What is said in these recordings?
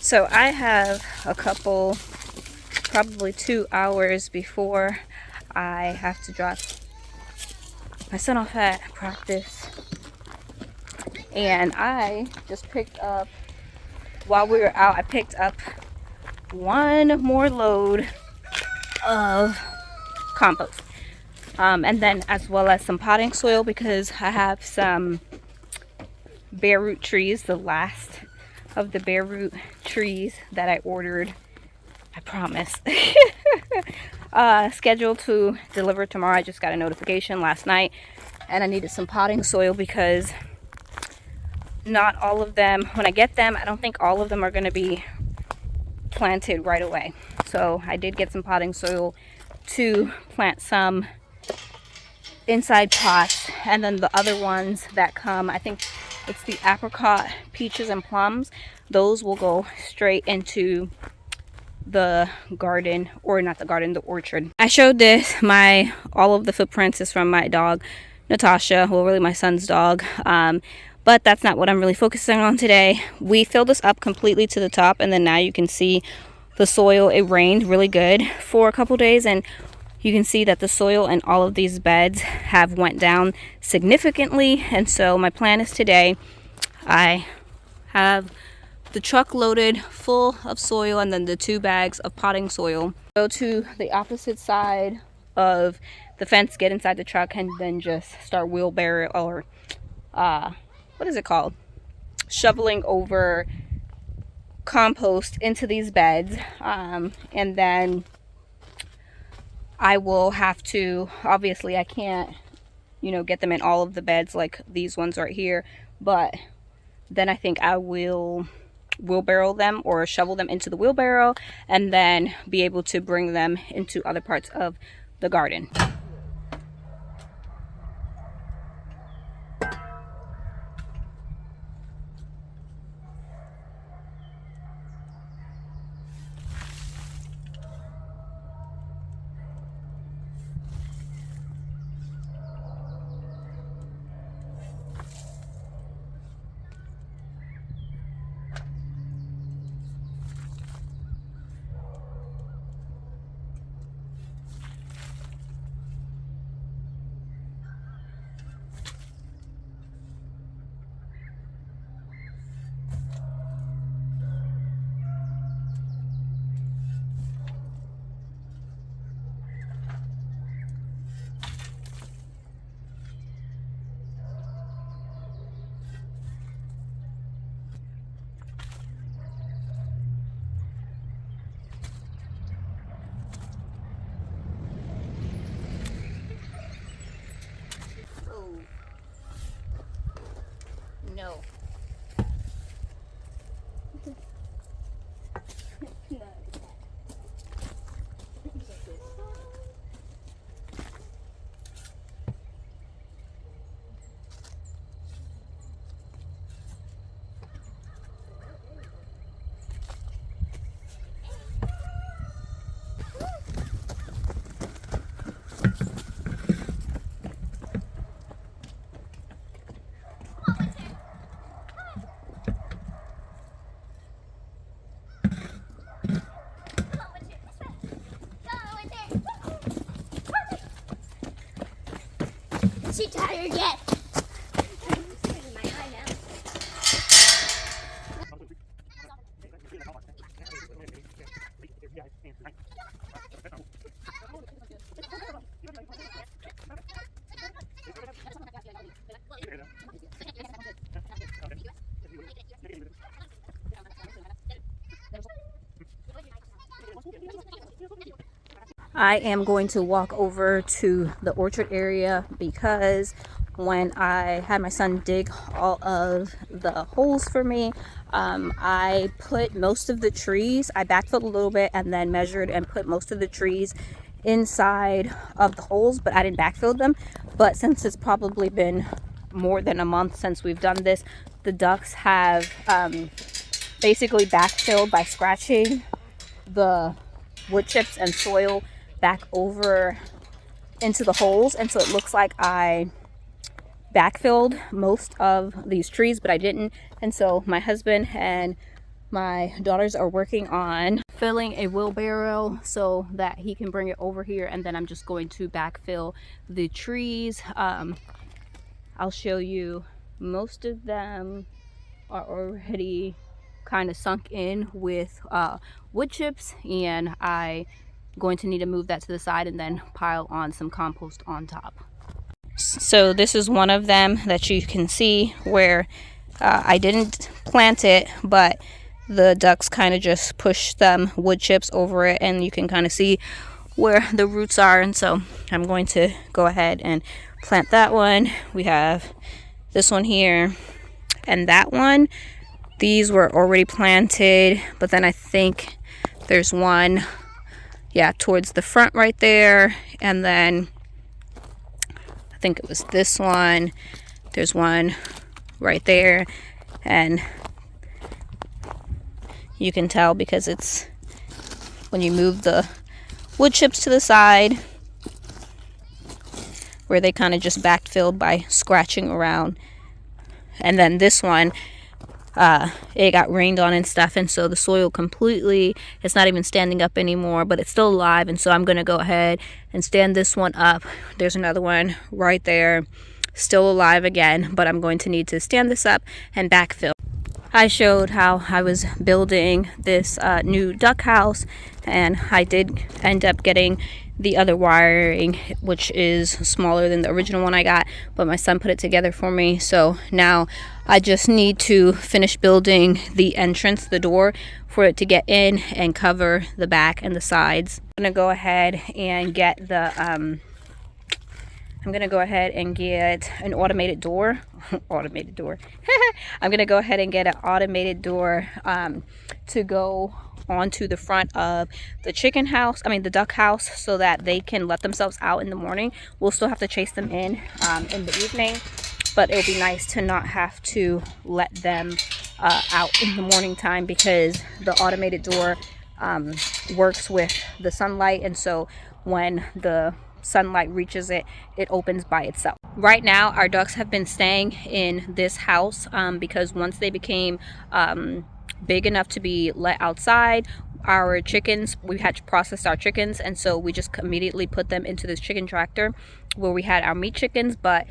So I have a couple, probably 2 hours before I have to drop my son off at practice. And I just picked up, while we were out, I picked up one more load of compost. And then as well as some potting soil, because I have some bare root trees, the last of the bare root trees that I ordered, I promise, scheduled to deliver tomorrow. I just got a notification last night, and I needed some potting soil because not all of them, when I get them, I don't think all of them are going to be planted right away. So I did get some potting soil to plant some inside pots, and then the other ones that come, I think it's the apricot, peaches, and plums, those will go straight into the garden, or not the garden, the orchard. I showed this, all of the footprints is from my dog Natasha, well, really my son's dog, but that's not what I'm really focusing on today. We filled this up completely to the top, and then now you can see the soil. It rained really good for a couple days, and you can see that the soil in all of these beds have went down significantly. And so my plan is today, I have the truck loaded full of soil and then the 2 bags of potting soil. Go to the opposite side of the fence, get inside the truck, and then just start wheelbarrow, or what is it called? Shoveling over compost into these beds. And then I will have to, obviously I can't, get them in all of the beds like these ones right here, but then I think I will wheelbarrow them or shovel them into the wheelbarrow, and then be able to bring them into other parts of the garden. No. Is she tired yet? I am going to walk over to the orchard area because when I had my son dig all of the holes for me, I put most of the trees, I backfilled a little bit and then measured and put most of the trees inside of the holes, but I didn't backfill them. But since it's probably been more than a month since we've done this, the ducks have basically backfilled by scratching the wood chips and soil back over into the holes, and so it looks like I backfilled most of these trees, but I didn't. And so my husband and My daughters are working on filling a wheelbarrow so that he can bring it over here, and then I'm just going to backfill the trees. I'll show you, most of them are already kind of sunk in with wood chips, and I'm going to need to move that to the side and then pile on some compost on top. So this is one of them that you can see where I didn't plant it, but the ducks kind of just push them wood chips over it, and you can kind of see where the roots are. And so I'm going to go ahead and plant that one. We have this one here and that one. These were already planted, but then I think there's one, yeah, towards the front right there, and then I think it was this one. There's one right there, and you can tell because it's when you move the wood chips to the side where they kind of just backfilled by scratching around. And then this one, it got rained on and stuff, and so the soil completely, it's not even standing up anymore, but it's still alive. And so I'm going to go ahead and stand this one up. There's another one right there, still alive again, but I'm going to need to stand this up and backfill. I showed how I was building this new duck house, and I did end up getting the other wiring, which is smaller than the original one I got, but my son put it together for me. So now I just need to finish building the entrance, the door, for it to get in and cover the back and the sides. I'm gonna go ahead and get the an automated door. Automated door. I'm gonna go ahead and get an automated door to go onto the front of the the duck house, so that they can let themselves out in the morning. We'll still have to chase them in the evening, but it'll be nice to not have to let them out in the morning time, because the automated door works with the sunlight, and so when the sunlight reaches it, it opens by itself. Right now our ducks have been staying in this house because once they became big enough to be let outside, our chickens, we had to process our chickens, and so we just immediately put them into this chicken tractor where we had our meat chickens. But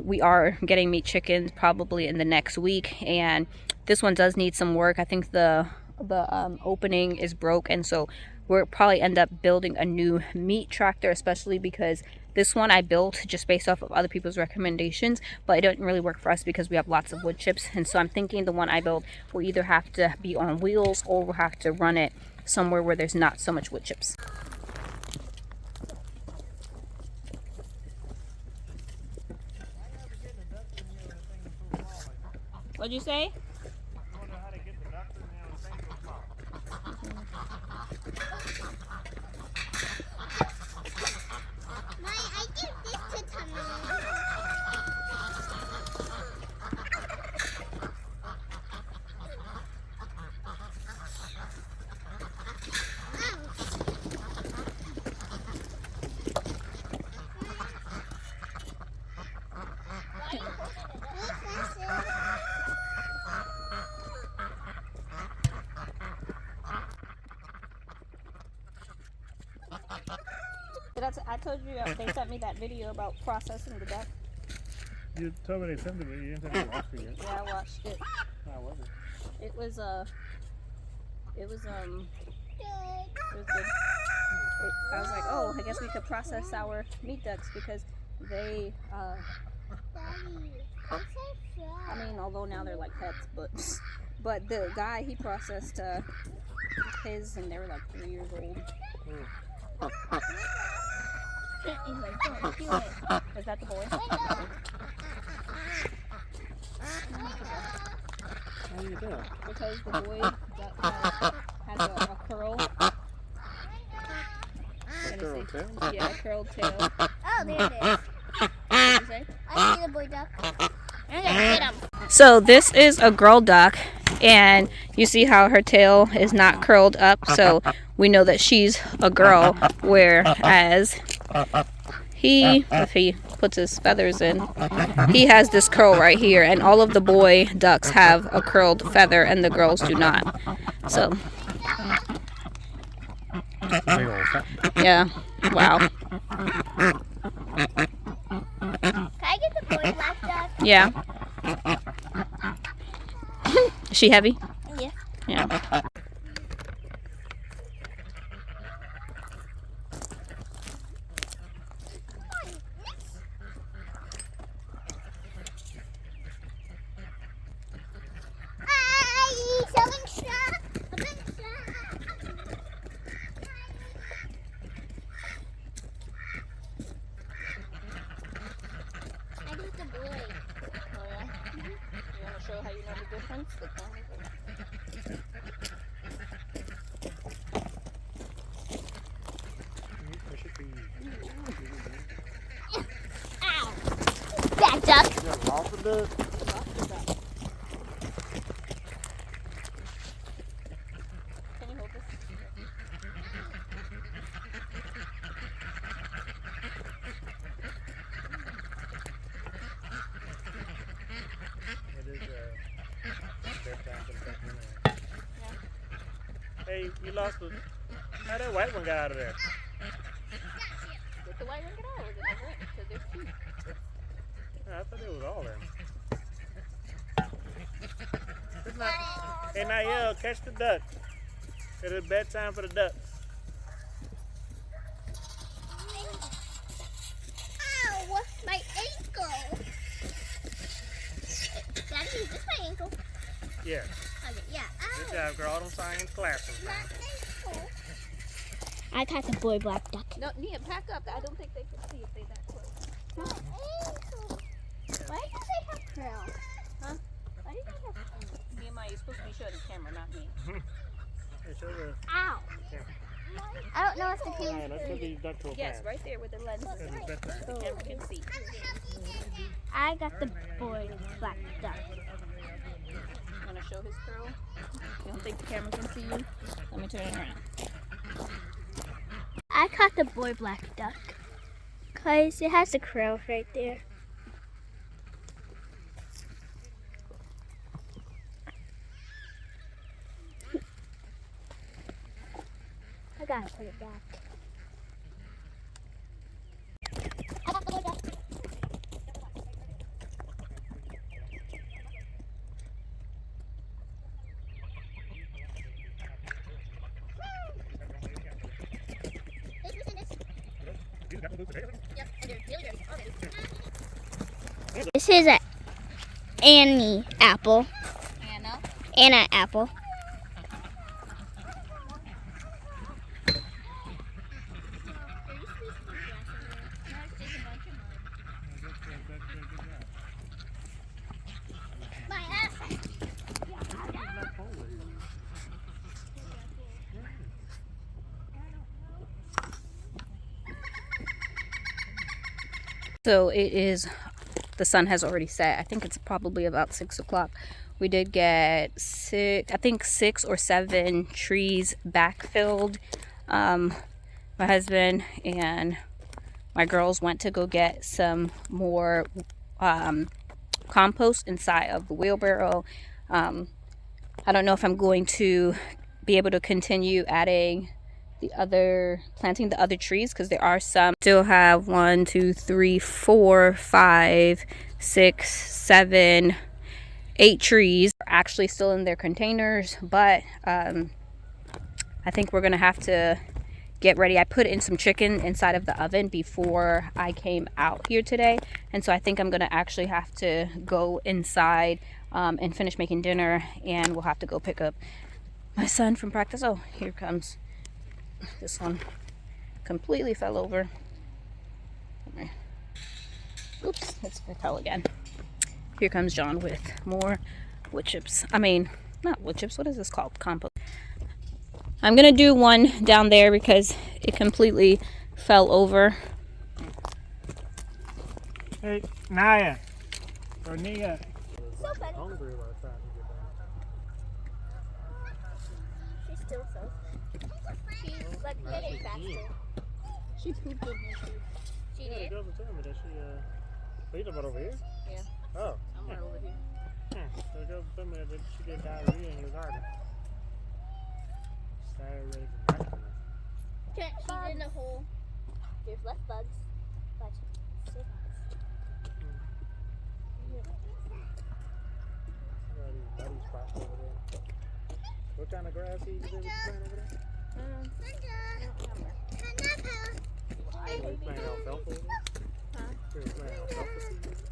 we are getting meat chickens probably in the next week, and this one does need some work. I think the opening is broke, and so we'll probably end up building a new meat tractor, especially because this one I built just based off of other people's recommendations, but it didn't really work for us because we have lots of wood chips. And so I'm thinking the one I built will either have to be on wheels, or we'll have to run it somewhere where there's not so much wood chips. What'd you say? I told you they sent me that video about processing the duck. You told me they sent it, but you didn't tell me to watch it yet. Yeah, I watched it. How was it? It was good. I was like, oh, I guess we could process our meat ducks because they I mean, although now they're like pets, but the guy, he processed his, and they were like 3 years old. He's like, don't do it. Is that the boy? How do you do it? Because the boy has a curl. Curled tail? Yeah, a curled tail. Oh, there it is. What'd you say? I see the boy duck. I'm gonna get him. So this is a girl duck, and you see how her tail is not curled up, so we know that she's a girl, whereas if he puts his feathers in, he has this curl right here, and all of the boy ducks have a curled feather and the girls do not. So Big old fat duck. yeah, wow. Can I get the boy black duck? Yeah. Is she heavy? Yeah. Yeah. Show how you know the difference? Bad duck. You got lost of duck? Can you hold this? It is bedtime for the duck anyway. Hey, you lost the. How that white one got out of there? Did the white one get out or did it hurt? Because there's two. I thought it was all them. It's not. Hey, Niall, catch the duck. It is bedtime for the ducks. Ow, my ankle. Daddy, is this my ankle? Yeah. Okay, yeah. Ow. Good job, girl. Don't sign in classes. My ankle. I caught the boy black duck. No, Nia, back up. I don't think they can see if they that close. My ankle. Why do they have curls? Huh? Why do you guys have Nehemiah, you're supposed to be showing the camera, not me. Hey, show the Ow. camera. I don't know if the Niall, camera. let's put these ducks real Yes, fast. right there where the lens is. It is bedtime. The camera can see. I got the boy black duck. Want to show his curl? You don't think the camera can see you? Let me turn it around. I caught the boy black duck. Cause it has a curl right there. I gotta put it back. I got the boy duck. This is a Annie apple. Anna apple. So it is, the sun has already set. I think it's probably about 6 o'clock. We did get I think 6 or 7 trees backfilled. My husband and my girls went to go get some more compost inside of the wheelbarrow. I don't know if I'm going to be able to continue adding planting the other trees, because there are some. Still have 1, 2, 3, 4, 5, 6, 7, 8 trees actually still in their containers, but I think we're gonna have to get ready. I put in some chicken inside of the oven before I came out here today, and so I think I'm gonna actually have to go inside and finish making dinner, and we'll have to go pick up my son from practice. Oh, here comes this one. Completely fell over. Oops, it's fell again. Here comes John with more wood chips. I mean, not wood chips, what is this called? Compost. I'm gonna do one down there because it completely fell over. Hey, Naya. Or Nia. So funny. Hungry by the time you get done. She's still so. She's like getting faster. She pooped in her food. She Yeah, the did. girls were telling me that she, oh, you talking about over here? Yeah. Oh. I'm right over here. The girls were telling me that she did diarrhea in your garden. Diarrhea is nastiness. She's in a hole. There's less bugs. But still bugs. Got these buddy spots over there. What kind of grass seeds is you playing over there? Are you playing alfalfa over there? Huh? Are you playing alfalfa seeds?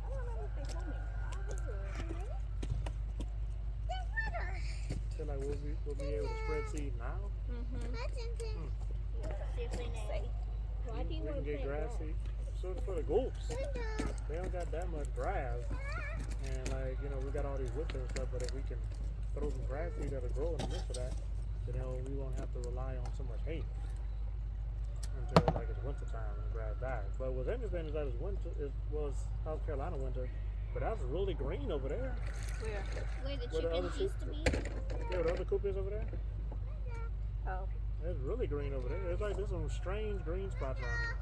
I don't know what they told me. Feel like we'll be able to spread seed now? Why do you We want can to get plant grass grass? seed. So it's for the goats. They don't got that much grass. And like, you know, we got all these wood and stuff, but if we can throw some grass seed that'll grow in the midst of that, then we won't have to rely on so much hay until like it's winter time and the grass dies. But what's interesting is that it was South Carolina winter, but that was really green over there. Where? Where the Where the other chickens used to be? Yeah, where the other coop is over there. Oh. It's really green over there. It's like there's some strange green spots around here.